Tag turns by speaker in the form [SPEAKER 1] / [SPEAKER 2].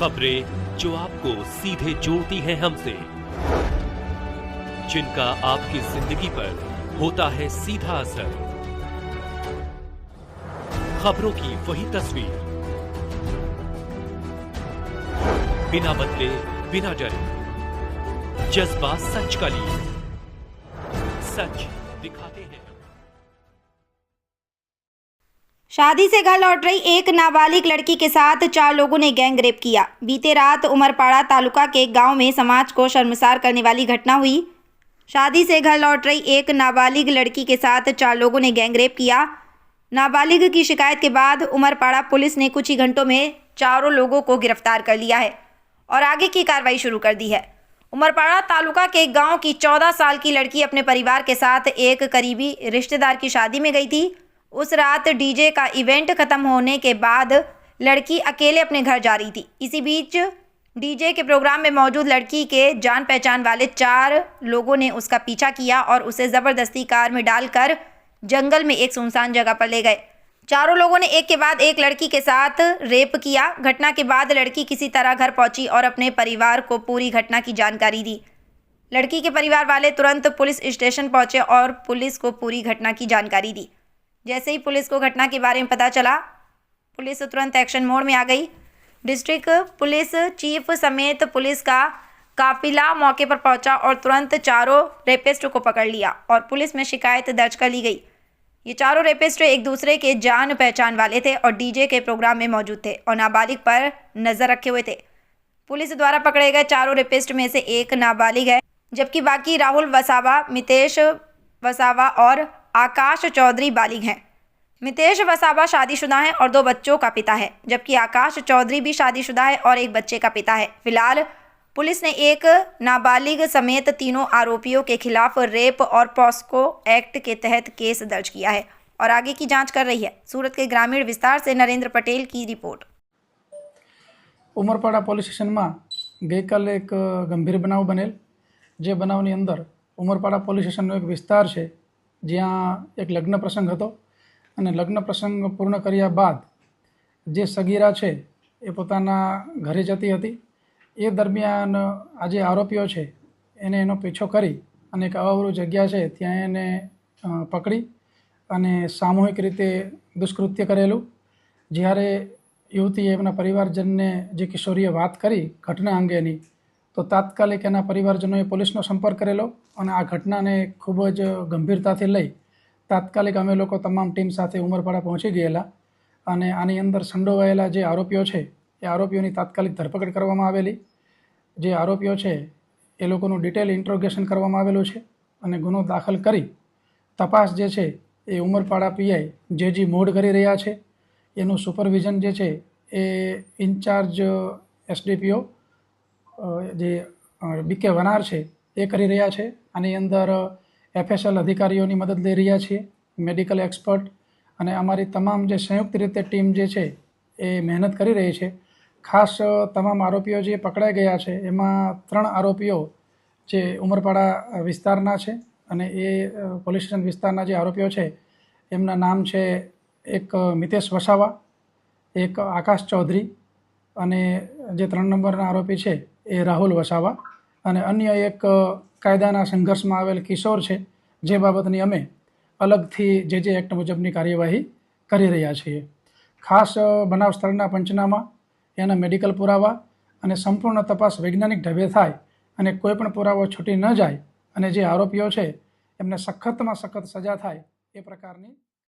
[SPEAKER 1] खबरें जो आपको सीधे जोड़ती हैं हमसे, जिनका आपकी जिंदगी पर होता है सीधा असर। खबरों की वही तस्वीर, बिना बदले बिना डरे, जज्बा सच का लिए, सच दिखाते हैं।
[SPEAKER 2] शादी से घर लौट रही एक नाबालिग लड़की के साथ 4 लोगों ने गैंग रेप किया। बीते रात उमरपाड़ा तालुका के एक गांव में समाज को शर्मसार करने वाली घटना हुई। शादी से घर लौट रही एक नाबालिग लड़की के साथ 4 लोगों ने गैंग रेप किया। नाबालिग की शिकायत के बाद उमरपाड़ा पुलिस ने कुछ ही घंटों में 4 लोगों को गिरफ्तार कर लिया है और आगे की कार्रवाई शुरू कर दी है। उमरपाड़ा तालुका के एक गाँव की 14 साल की लड़की अपने परिवार के साथ एक करीबी रिश्तेदार की शादी में गई थी। उस रात डीजे का इवेंट खत्म होने के बाद लड़की अकेले अपने घर जा रही थी। इसी बीच डीजे के प्रोग्राम में मौजूद लड़की के जान पहचान वाले 4 लोगों ने उसका पीछा किया और उसे ज़बरदस्ती कार में डालकर जंगल में एक सुनसान जगह पर ले गए। 4 लोगों ने एक के बाद एक लड़की के साथ रेप किया। घटना के बाद लड़की किसी तरह घर पहुंची और अपने परिवार को पूरी घटना की जानकारी दी। लड़की के परिवार वाले तुरंत पुलिस स्टेशन पहुंचे और पुलिस को पूरी घटना की जानकारी दी। जैसे ही पुलिस को घटना के बारे में पता चला, पुलिस तुरंत एक्शन मोड में आ गई। डिस्ट्रिक्ट पुलिस चीफ समेत पुलिस का काफिला मौके पर पहुंचा और तुरंत 4 रेपिस्ट को पकड़ लिया और पुलिस में शिकायत दर्ज कर ली गई। ये 4 रेपिस्ट एक दूसरे के जान पहचान वाले थे और डीजे के प्रोग्राम में मौजूद थे और नाबालिग पर नजर रखे हुए थे। पुलिस द्वारा पकड़े गए 4 रेपिस्ट में से एक नाबालिग है, जबकि बाकी राहुल वसावा, मितेश वसावा और आकाश चौधरी बालिग हैं। मितेश वसावा शादीशुदा है और 2 बच्चों का पिता है, जबकि आकाश चौधरी भी शादीशुदा है और एक बच्चे का पिता है। फिलहाल पुलिस ने एक नाबालिग समेत 3 आरोपियों के खिलाफ रेप और पॉस्को एक्ट के तहत केस दर्ज किया है और आगे की जांच कर रही है। सूरत के ग्रामीण विस्तार से नरेंद्र पटेल की रिपोर्ट।
[SPEAKER 3] उमरपाड़ा पोलीस स्टेशन में गई काल एक गंभीर बनाव बनेल, जे बनावनी अंदर उमरपाड़ा पोलीस स्टेशन एक विस्तार है ज्यां एक लग्न प्रसंग हतो अने लग्न प्रसंग पूर्ण कर्या बाद जे सगीरा है ए पोताना घरे जती हती। ए दरमियान आज आरोपीओ है एने एनो पीछो करी अने एक अवरू जग्या है त्यां एने पकड़ी अने सामूहिक रीते दुष्कृत्य करेलू। ज्यारे युवतीए एमना परिवारजनने जे किशोरीए बात करी घटना अंगेनी तो तात्कालिक एना परिवारजनोए पुलिसनो संपर्क करेलो અને આ ઘટનાને ખૂબ જ ગંભીરતાથી લઈ તાત્કાલિક અમે લોકો તમામ ટીમ સાથે ઉમરપાડા પહોંચી ગયેલા અને આની અંદર સંડોવાયેલા જે આરોપીઓ છે એ આરોપીઓની તાત્કાલિક ધરપકડ કરવામાં આવેલી। જે આરોપીઓ છે એ લોકોનું ડિટેલ ઇન્ટ્રોગેશન કરવામાં આવેલું છે અને ગુનો દાખલ કરી તપાસ જે છે એ ઉમરપાડા પીઆઈ જે મોડ કરી રહ્યા છે। એનું સુપરવિઝન જે છે એ ઇન્ચાર્જ એસડીપીઓ જે બીકે વનાર છે એ કરી રહ્યા છે। આની અંદર એફએસએલ અધિકારીઓની મદદ લઈ રહ્યા છીએ, મેડિકલ એક્સપર્ટ અને અમારી તમામ જે સંયુક્ત રીતે ટીમ જે છે એ મહેનત કરી રહી છે। ખાસ તમામ આરોપીઓ જે પકડાઈ ગયા છે એમાં 3 આરોપીઓ જે ઉમરપાડા વિસ્તારના છે અને એ પોલીસ સ્ટેશન વિસ્તારના જે આરોપીઓ છે એમના નામ છે એક મિતેશ વસાવા, એક આકાશ ચૌધરી અને જે 3 નંબરના આરોપી છે એ રાહુલ વસાવા અને અન્ય એક કાયદાના સંઘર્ષમાં આવેલ કિશોર છે, જે બાબતની અમે અલગથી જે એક્ટ મુજબની કાર્યવાહી કરી રહ્યા છીએ। ખાસ બનાવ સ્થળના પંચનામા, એના મેડિકલ પુરાવા અને સંપૂર્ણ તપાસ વૈજ્ઞાનિક ઢબે થાય અને કોઈ પણ પુરાવો છૂટી ન જાય અને જે આરોપીઓ છે એમને સખતમાં સખત સજા થાય એ પ્રકારની